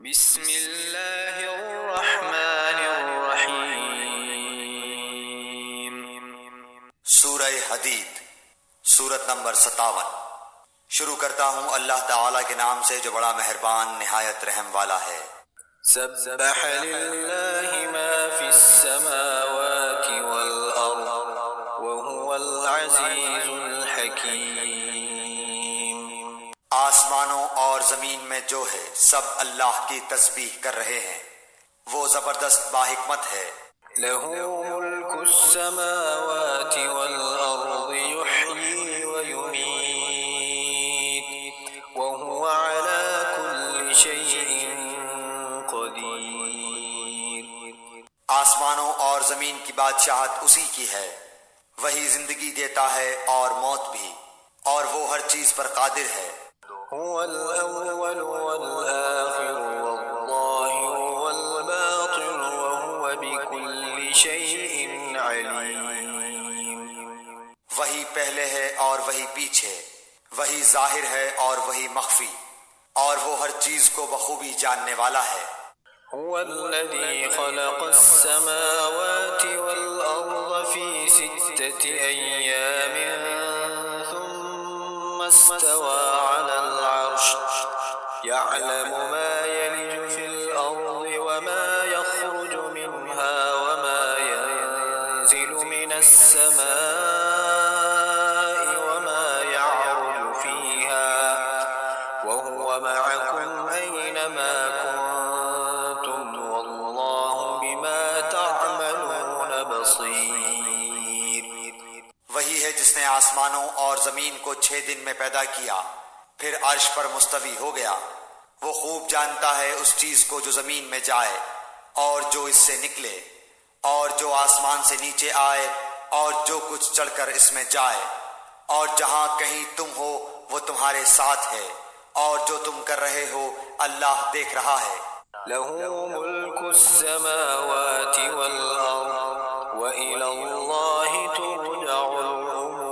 بسم اللہ الرحمن الرحیم۔ سورہ حدید، سورت نمبر 57۔ شروع کرتا ہوں اللہ تعالیٰ کے نام سے جو بڑا مہربان نہایت رحم والا ہے۔ سبح للہ ما فی السماوات والارض وهو العزیز الحکیم۔ آسمانوں اور زمین میں جو ہے سب اللہ کی تسبیح کر رہے ہیں، وہ زبردست باحکمت ہے۔ لہ ملک السماوات والارض یحیی ویمیت وهو علی کل شیء قدیر۔ آسمانوں اور زمین کی بادشاہت اسی کی ہے، وہی زندگی دیتا ہے اور موت بھی، اور وہ ہر چیز پر قادر ہے۔ هو الأول والآخر والظاهر والباطن وهو بكل شيء عليم۔ وہی پہلے ہے اور وہی پیچھے، وہی ظاہر ہے اور وہی مخفی، اور وہ ہر چیز کو بخوبی جاننے والا ہے۔ هو الذي خلق السماوات والأرض في 6 أيام ثم استوى على العرش يعلم ما يلج في الأرض وما يخرج منها وما ينزل من السماء وما يعرج فيها وهو معكم أينما كنتم والله بما تعملون بصير۔ وہی ہے جس نے آسمانوں اور زمین کو 6 دن میں پیدا کیا، پھر عرش پر مستوی ہو گیا۔ وہ خوب جانتا ہے اس چیز کو جو زمین میں جائے اور جو اس سے نکلے، اور جو آسمان سے نیچے آئے اور جو کچھ چڑھ کر اس میں جائے، اور جہاں کہیں تم ہو وہ تمہارے ساتھ ہے، اور جو تم کر رہے ہو اللہ دیکھ رہا ہے۔ له ملك السماوات والأرض وإلى الله ترجع الأمور۔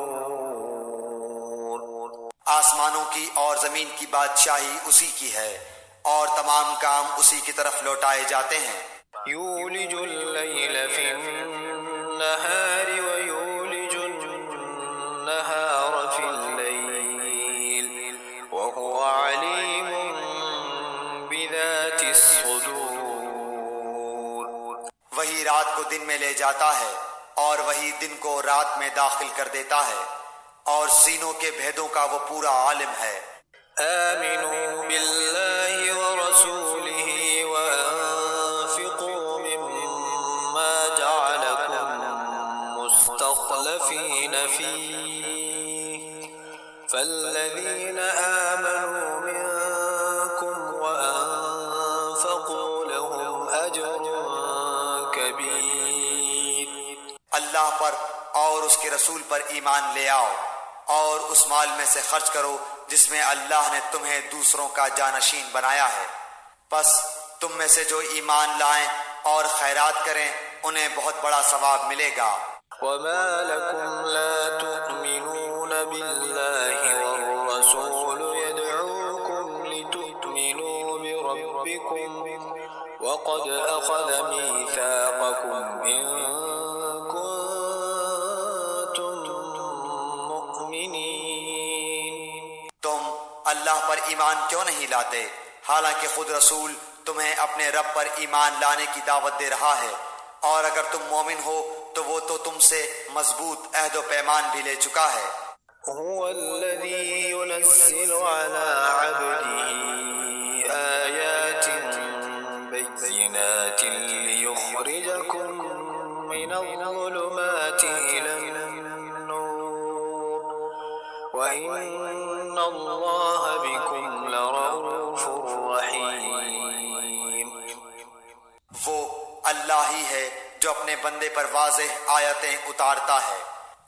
آسمانوں کی اور زمین کی بادشاہی اسی کی ہے، اور تمام کام اسی کی طرف لوٹائے جاتے ہیں۔ یولج اللیل فی النہار ویولج النہار فی اللیل وهو علیم بذات الصدور۔ وہی رات کو دن میں لے جاتا ہے اور وہی دن کو رات میں داخل کر دیتا ہے، اور سینوں کے بھیدوں کا وہ پورا عالم ہے۔ آمنوا باللہ ورسولہ وانفقوا مما جعلکم مستخلفین فیہ فالذین آمنوا منکم وانفقوا لهم اجر کبیر۔ اللہ پر اور اس کے رسول پر ایمان لے آؤ، اور اس مال میں سے خرچ کرو جس میں اللہ نے تمہیں دوسروں کا جانشین بنایا ہے، پس تم میں سے جو ایمان لائیں اور خیرات کریں انہیں بہت بڑا ثواب ملے گا۔ وما لكم لا تؤمنون بالله والرسول يدعوكم لتؤمنوا بربكم وقد أخذ ميثاقكم إن كنتم مؤمنين۔ تم اللہ پر ایمان کیوں نہیں لاتے حالانکہ خود رسول تمہیں اپنے رب پر ایمان لانے کی دعوت دے رہا ہے، اور اگر تم مومن ہو تو وہ تو تم سے مضبوط عہد و پیمان بھی لے چکا ہے۔ هو الذي ينزل على عبده آيات بينات ليخرجكم من الظلمات إلى النور وإن الله بكم لرؤوف رحيم۔ وہ اللہ ہی ہے جو اپنے بندے پر واضح آیتیں اتارتا ہے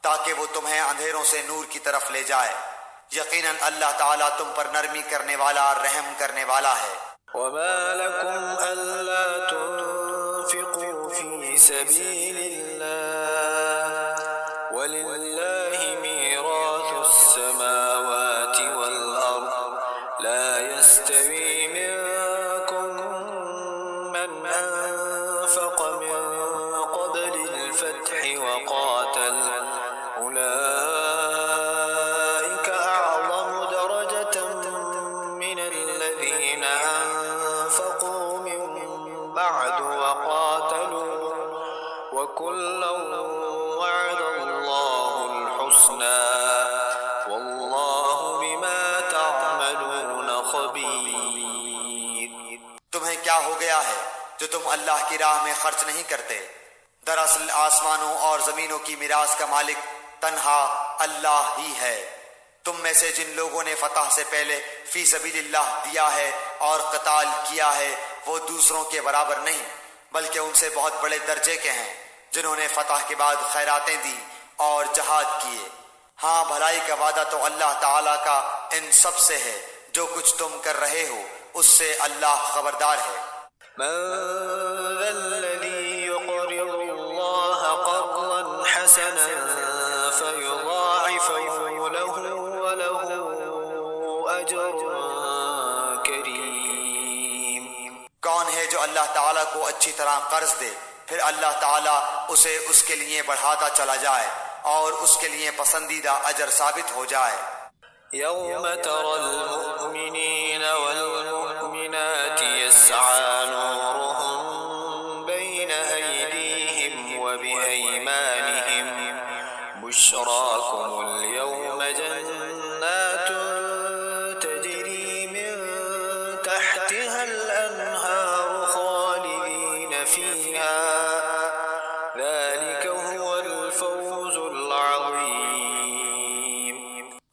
تاکہ وہ تمہیں اندھیروں سے نور کی طرف لے جائے۔ یقیناً اللہ تعالیٰ تم پر نرمی کرنے والا رحم کرنے والا ہے۔ وما لكم ألا تنفقوا في سبيل الله ولله ميراث السماوات والأرض لا يستوي منكم أنفق من قبل الفتح وقاتل أولئك أعظم درجة من الذين أنفقوا من بعد وقاتلوا وكلا وعد الله الحسنى والله بما تعملون خبير۔ تمہیں کیا ہو گیا ہے جو تم اللہ کی راہ میں خرچ نہیں کرتے؟ دراصل آسمانوں اور زمینوں کی میراث کا مالک تنہا اللہ ہی ہے۔ تم میں سے جن لوگوں نے فتح سے پہلے فی سبیل اللہ دیا ہے اور قتال کیا ہے وہ دوسروں کے برابر نہیں بلکہ ان سے بہت بڑے درجے کے ہیں جنہوں نے فتح کے بعد خیراتیں دی اور جہاد کیے۔ ہاں بھلائی کا وعدہ تو اللہ تعالیٰ کا ان سب سے ہے، جو کچھ تم کر رہے ہو اس سے اللہ خبردار ہے۔ من ذا الذي يقرض الله قرضا حسنا فيضاعفه له وله أجر كريم۔ کون ہے جو اللہ تعالیٰ کو اچھی طرح قرض دے پھر اللہ تعالیٰ اسے اس کے لیے بڑھاتا چلا جائے اور اس کے لیے پسندیدہ اجر ثابت ہو جائے۔ يوم ترى المؤمنين والمؤمنات يسعى نورهم بين أيديهم وبأيمانهم بشراكم اليوم جنات تجري من تحتها الأنهار خالدين فيها ذلك هو الفوز العظيم۔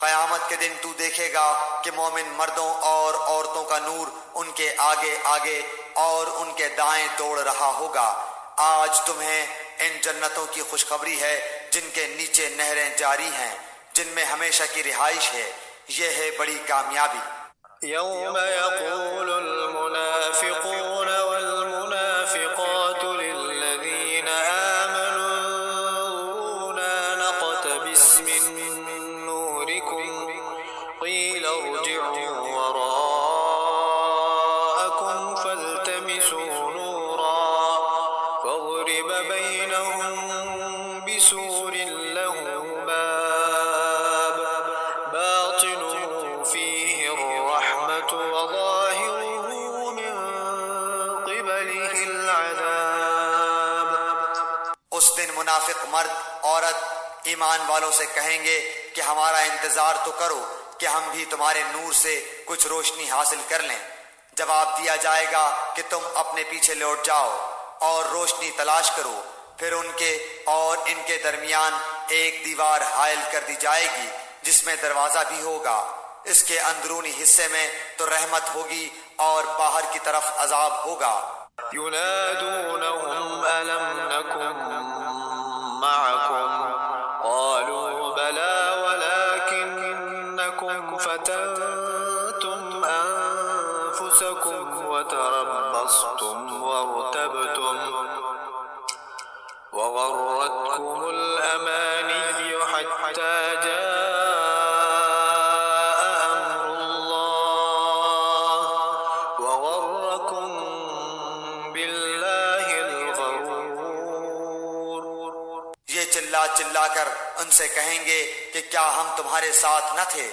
قیامت کے دن تو دیکھے گا کہ مومن مردوں اور عورتوں کا نور ان کے آگے آگے اور ان کے دائیں دوڑ رہا ہوگا۔ آج تمہیں ان جنتوں کی خوشخبری ہے جن کے نیچے نہریں جاری ہیں، جن میں ہمیشہ کی رہائش ہے۔ یہ ہے بڑی کامیابی۔ يوم يقول المنافقون والمنافقات للذين آمنوا انظرونا نقتبس من نوركم قيل ارجعوا وراءكم فالتمسوا نورا فاضرب بينهم بسور له باب باطنه فيه الرحمة وظاهره من قبله العذاب۔ اس دن منافق مرد عورت ایمان والوں سے کہیں گے کہ ہمارا انتظار تو کرو کہ ہم بھی تمہارے نور سے کچھ روشنی حاصل کر لیں۔ جواب دیا جائے گا کہ تم اپنے پیچھے لوٹ جاؤ اور روشنی تلاش کرو، پھر ان کے اور ان کے درمیان ایک دیوار حائل کر دی جائے گی جس میں دروازہ بھی ہوگا۔ اس کے اندرونی حصے میں تو رحمت ہوگی اور باہر کی طرف عذاب ہوگا۔ ينادونهم ألم نكن معكم قالوا بلى ولكنكم فتنتم أنفسكم وتربصتم وارتبتم وغرتكم الأماني حتى جاء أمر الله وغركم بالله الغرور۔ یہ چلا چلا کر ان سے کہیں گے کہ کیا ہم تمہارے ساتھ نہ تھے؟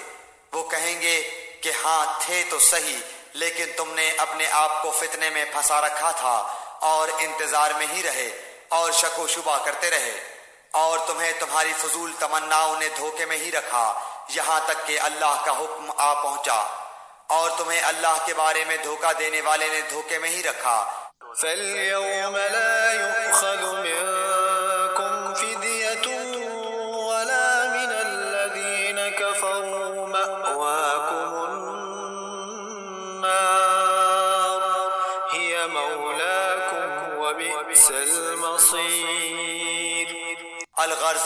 وہ کہیں گے کہ ہاں تھے تو صحیح، لیکن تم نے اپنے آپ کو فتنے میں پھنسا رکھا تھا اور انتظار میں ہی رہے اور شک و شبہ کرتے رہے، اور تمہیں تمہاری فضول تمناؤں نے دھوکے میں ہی رکھا یہاں تک کہ اللہ کا حکم آ پہنچا، اور تمہیں اللہ کے بارے میں دھوکہ دینے والے نے دھوکے میں ہی رکھا۔ فاليوم لا يؤخذ منكم فدية ولا من الذين كفروا مأواكم النار هي مولاكم وبئس المصير۔ الغرض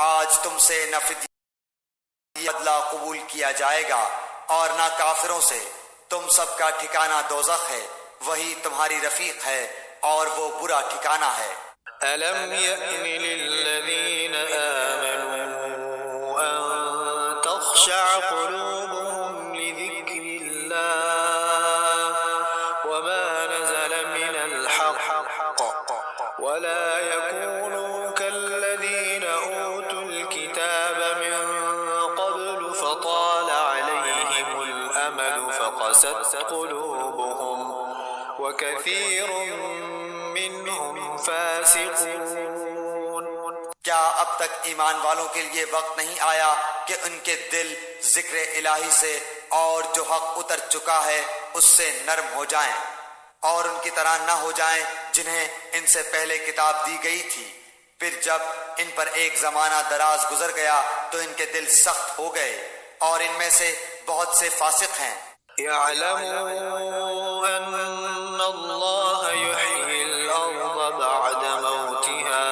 آج تم سے نہ فدیہ بدلہ قبول کیا جائے گا اور نہ کافروں سے، تم سب کا ٹھکانہ دوزخ ہے، وہی تمہاری رفیق ہے اور وہ برا ٹھکانہ ہے۔ ألم يأن للذين آمنوا أن تخشع قلوبهم لذكر الله وما نزل من الحق ولا يكونوا كالذين أوتوا الكتاب من قبل فطال عليهم الأمد فقست قلوبهم وكثير منهم فاسقون. کیا اب تک ایمان والوں کے لیے وقت نہیں آیا کہ ان کے دل ذکر الہی سے اور جو حق اتر چکا ہے اس سے نرم ہو جائیں اور ان کی طرح نہ ہو جائیں جنہیں ان سے پہلے کتاب دی گئی تھی، پھر جب ان پر ایک زمانہ دراز گزر گیا تو ان کے دل سخت ہو گئے اور ان میں سے بہت سے فاسق ہیں. اعلموا ان اللہ یحیی الارض بعد موتها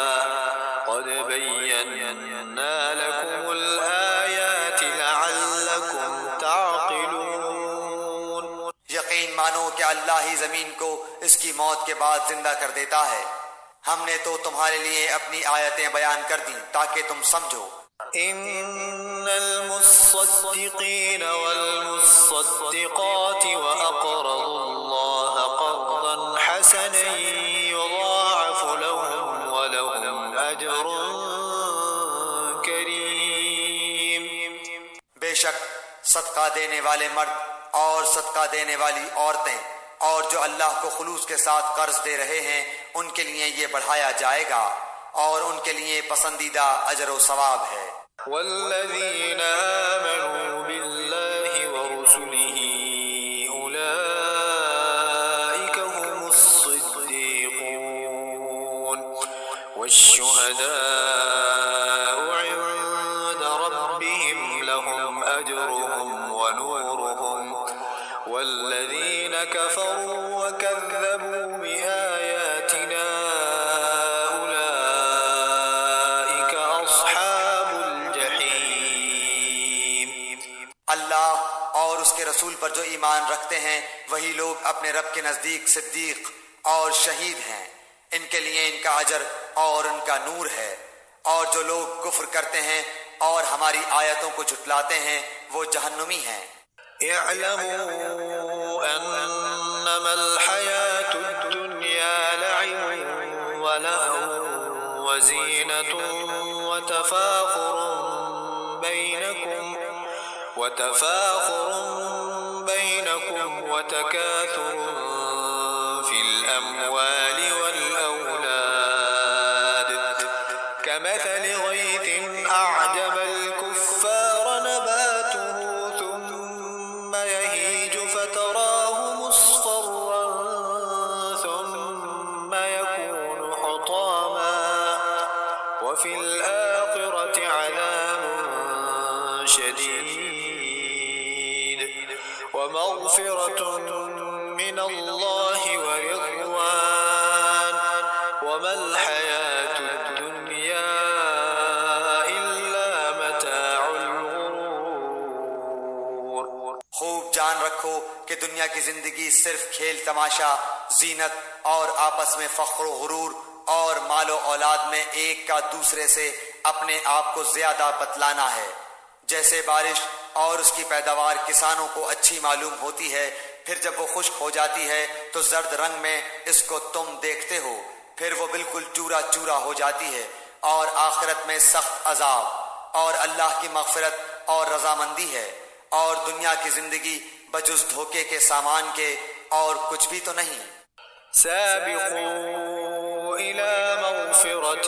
قد بینا لکم الآیات لعلکم تعقلون. یقین مانو کہ اللہ ہی زمین کو اس کی موت کے بعد زندہ کر دیتا ہے. ہم نے تو تمہارے لیے اپنی آیتیں بیان کر دیں تاکہ تم سمجھو. ان المصدقین والمصدقات واقرضوا اللہ قرضا حسنا یضاعف لهم ولهم اجر کریم. بے شک صدقہ دینے والے مرد اور صدقہ دینے والی عورتیں اور جو اللہ کو خلوص کے ساتھ قرض دے رہے ہیں ان کے لیے یہ بڑھایا جائے گا اور ان کے لیے پسندیدہ اجر و ثواب ہے. والذین آمنوا باللہ ورسلہ اولئک هم الصدیقون والشہداء عند ربهم لهم اجرهم ونورهم والذین کفروا وکذبوا بآیاتنا اولئک اصحاب الجحیم. اللہ اور اس کے رسول پر جو ایمان رکھتے ہیں وہی لوگ اپنے رب کے نزدیک صدیق اور شہید ہیں. ان کے لیے ان کا اجر اور ان کا نور ہے، اور جو لوگ کفر کرتے ہیں اور ہماری آیتوں کو جھٹلاتے ہیں وہ جہنمی ہیں. اعلموا انما الحیاة الدنیا لعب ولهو وزینة وتفاخر بینکم وتکاثر فی الاموال والأولاد كمثل غيث أعجب الكفار نباته ثم يهيج فتراه مصفرا ثم يكون حطاما وفي الآخرة عذاب شديد ومغفرة من الله ورضوان وما الحياة الدنيا إلا متاع الغرور. خوب جان رکھو کہ دنیا کی زندگی صرف کھیل تماشا، زینت اور آپس میں فخر و غرور اور مال و اولاد میں ایک کا دوسرے سے اپنے آپ کو زیادہ بتلانا ہے. جیسے بارش اور اس کی پیداوار کسانوں کو اچھی معلوم ہوتی ہے، پھر جب وہ خشک ہو جاتی ہے تو زرد رنگ میں اس کو تم دیکھتے ہو، پھر وہ بالکل چورا چورا ہو جاتی ہے، اور آخرت میں سخت عذاب اور اللہ کی مغفرت اور رضامندی ہے، اور دنیا کی زندگی بجز دھوکے کے سامان کے اور کچھ بھی تو نہیں. سابقوا إلى مغفرة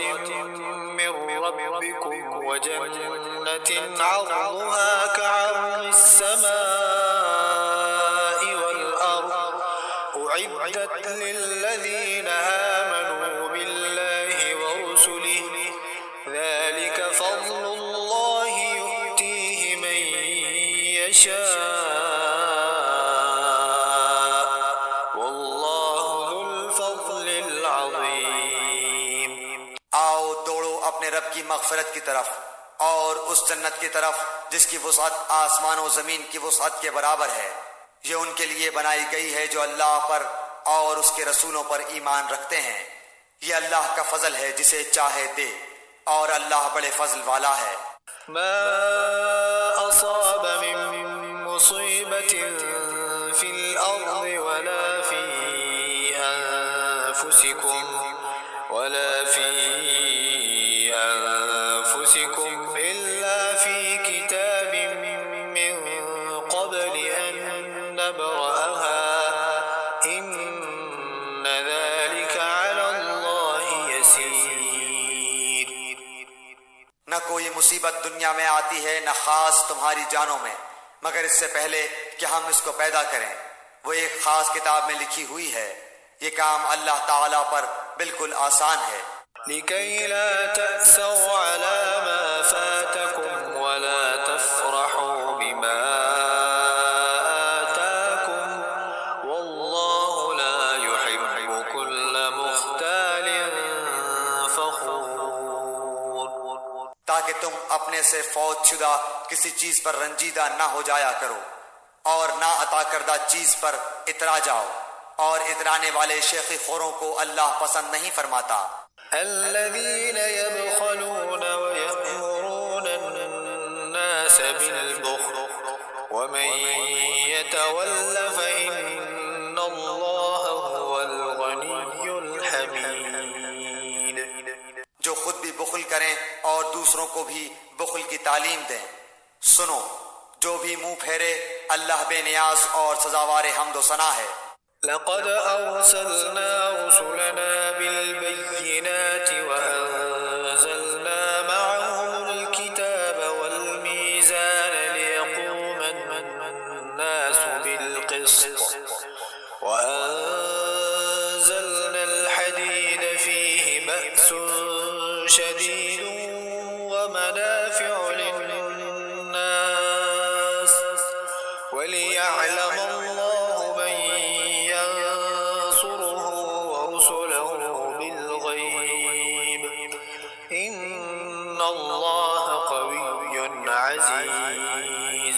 من ربكم وجنة عرضها كعرض السماء والأرض أعدت للذين آمنوا بالله ورسله ذلك فضل الله يؤتيه من يشاء والله ذو الفضل العظيم. آؤ دوڑو اپنے رب کی مغفرت کی طرف اور اس جنت کی طرف جس کی وسعت آسمان و زمین کی وسعت کے برابر ہے. یہ ان کے لیے بنائی گئی ہے جو اللہ پر اور اس کے رسولوں پر ایمان رکھتے ہیں. یہ اللہ کا فضل ہے جسے چاہے دے، اور اللہ بڑے فضل والا ہے. ما أصاب من مصيبة في الأرض ولا في أنفسكم ولا في أنفسكم إلا في كتاب من قبل أن نبرأها إن ذلك على الله يسير. نہ کوئی مصیبت دنیا میں آتی ہے نہ خاص تمہاری جانوں میں مگر اس سے پہلے کہ ہم اس کو پیدا کریں. وہ ایک خاص کتاب میں لکھی ہوئی ہے. یہ کام اللہ تعالیٰ پر بالکل آسان ہے. لكي لا تأسوا على ما فاتكم ولا تفرحوا بما آتاكم والله لا يحب كل مختال فخور. تاکہ تم اپنے سے فوت شدہ کسی چیز پر رنجیدہ نہ ہو جایا کرو اور نہ عطا کردہ چیز پر اترا جاؤ، اور اترانے والے شیخی خوروں کو اللہ پسند نہیں فرماتا. الذين يبخلون ويأمرون الناس بالبخل ومن يتول فإن الله هو الغني الحميد. جو خود بھی بخل کریں اور دوسروں کو بھی بخل کی تعلیم دیں. سنو، جو بھی منہ پھیرے اللہ بے نیاز اور سزاوار حمد و ثنا ہے. لقد أرسلنا رسلنا بالبينات وأنزلنا معهم الكتاب والميزان ليقوم الناس بالقسط وأنزلنا الحديد فيه بأس شديد ومنافع للناس وليعلم الله من ينصره ورسله بالغيب إن الله قوي عزيز.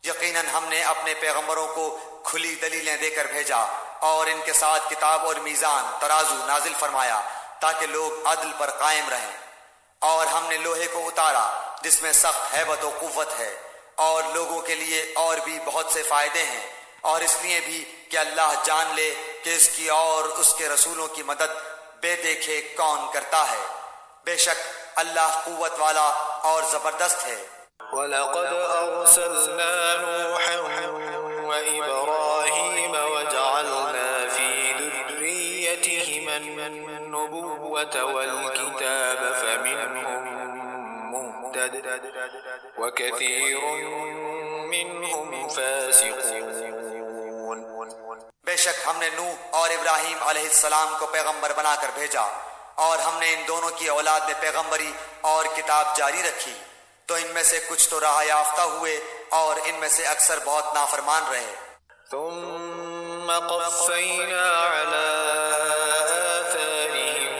یقیناً ہم نے اپنے پیغمبروں کو کھلی دلیلیں دے کر بھیجا اور ان کے ساتھ کتاب اور میزان ترازو نازل فرمایا تاکہ لوگ عدل پر قائم رہیں. اور ہم نے لوہے کو اتارا جس میں سخت ہیبت و قوت ہے اور لوگوں کے لیے اور بھی بہت سے فائدے ہیں، اور اس لیے بھی کہ اللہ جان لے کہ اس کی اور اس کے رسولوں کی مدد بے دیکھے کون کرتا ہے. بے شک اللہ قوت والا اور زبردست ہے. وَلَقَدْ أَرْسَلْنَا نُوحًا وَإِبْرَاهِيمَ وَجَعَلْنَا فِي ذُرِّيَّتِهِمَا النُّبُوَّةَ وَالْكِتَابَ فَمِنْهُم مُّهْتَدٍ وَكَثِيرٌ مِّنْهُمْ فَاسِقُونَ. بے شک ہم نے نوح اور ابراہیم علیہ السلام کو پیغمبر بنا کر بھیجا، اور ہم نے ان دونوں کی اولاد میں پیغمبری اور کتاب جاری رکھی، تو ان میں سے کچھ تو راہ یافتہ ہوئے اور ان میں سے اکثر بہت نافرمان رہے. ثم قفينا على آثارهم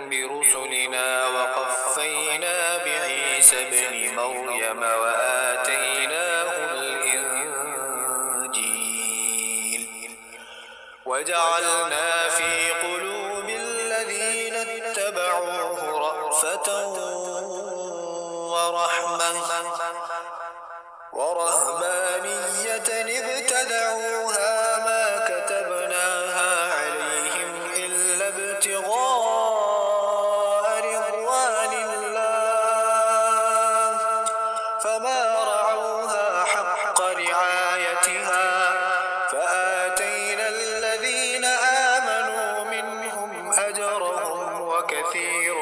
برسلنا وقفينا بعيسى ابن مريم وآتيناه الإنجيل وجعلنا في قلوب الذين اتبعوه رأفة ورهبانية ابتدعوها ما كتبناها عليهم إلا ابتغاء رضوان الله فما رعوها حق رعايتها فآتينا الذين آمنوا منهم أجرهم وكثير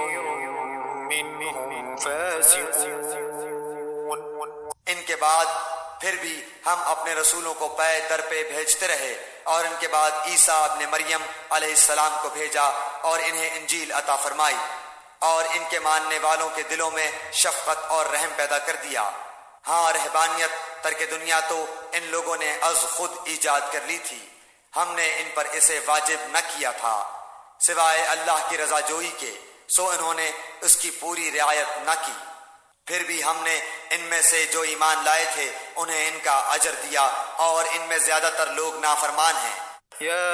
منهم فاسقون. ان کے بعد پھر بھی ہم اپنے رسولوں کو پے در پہ بھیجتے رہے، اور ان کے بعد عیسیٰ ابن مریم علیہ السلام کو بھیجا اور انہیں انجیل عطا فرمائی، اور ان کے ماننے والوں کے دلوں میں شفقت اور رحم پیدا کر دیا. ہاں، رہبانیت ترک دنیا تو ان لوگوں نے از خود ایجاد کر لی تھی، ہم نے ان پر اسے واجب نہ کیا تھا سوائے اللہ کی رضا جوئی کے، سو انہوں نے اس کی پوری رعایت نہ کی. پھر بھی ہم نے ان میں سے جو ایمان لائے تھے انہیں ان کا اجر دیا، اور ان میں زیادہ تر لوگ نافرمان ہیں. يا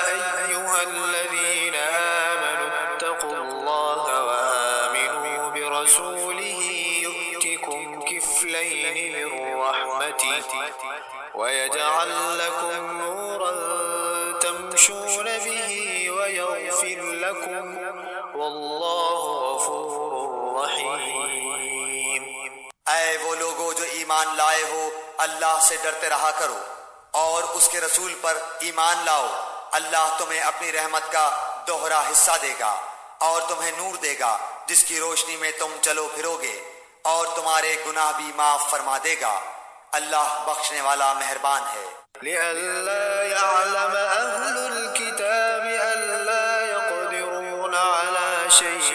أيها الذين آمنوا اتقوا الله وآمنوا برسوله يؤتكم كفلين من رحمته ويجعل لكم نورا تمشون به ويغفر والله غفور رحيم. اے وہ لوگو جو ایمان لائے ہو، اللہ سے ڈرتے رہا کرو اور اس کے رسول پر ایمان لاؤ. اللہ تمہیں اپنی رحمت کا دوہرا حصہ دے گا اور تمہیں نور دے گا جس کی روشنی میں تم چلو پھرو گے، اور تمہارے گناہ بھی معاف فرما دے گا. اللہ بخشنے والا مہربان ہے. لئلا يعلم أهل الكتاب ألا يقدرون على شيء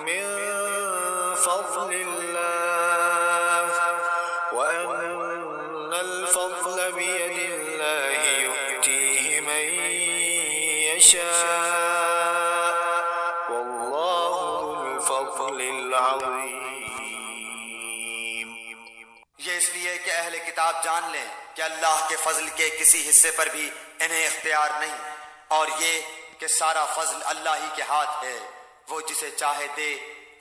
من فضل الله وأن الفضل بيد الله يؤتيه من يشاء والله ذو الفضل العظيم. یہ اس لیے کہ اہل کتاب جان لیں کہ اللہ کے فضل کے کسی حصے پر بھی انہیں اختیار نہیں، اور یہ کہ سارا فضل اللہ ہی کے ہاتھ ہے، وہ جسے چاہے دے،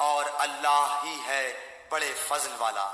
اور اللہ ہی ہے بڑے فضل والا.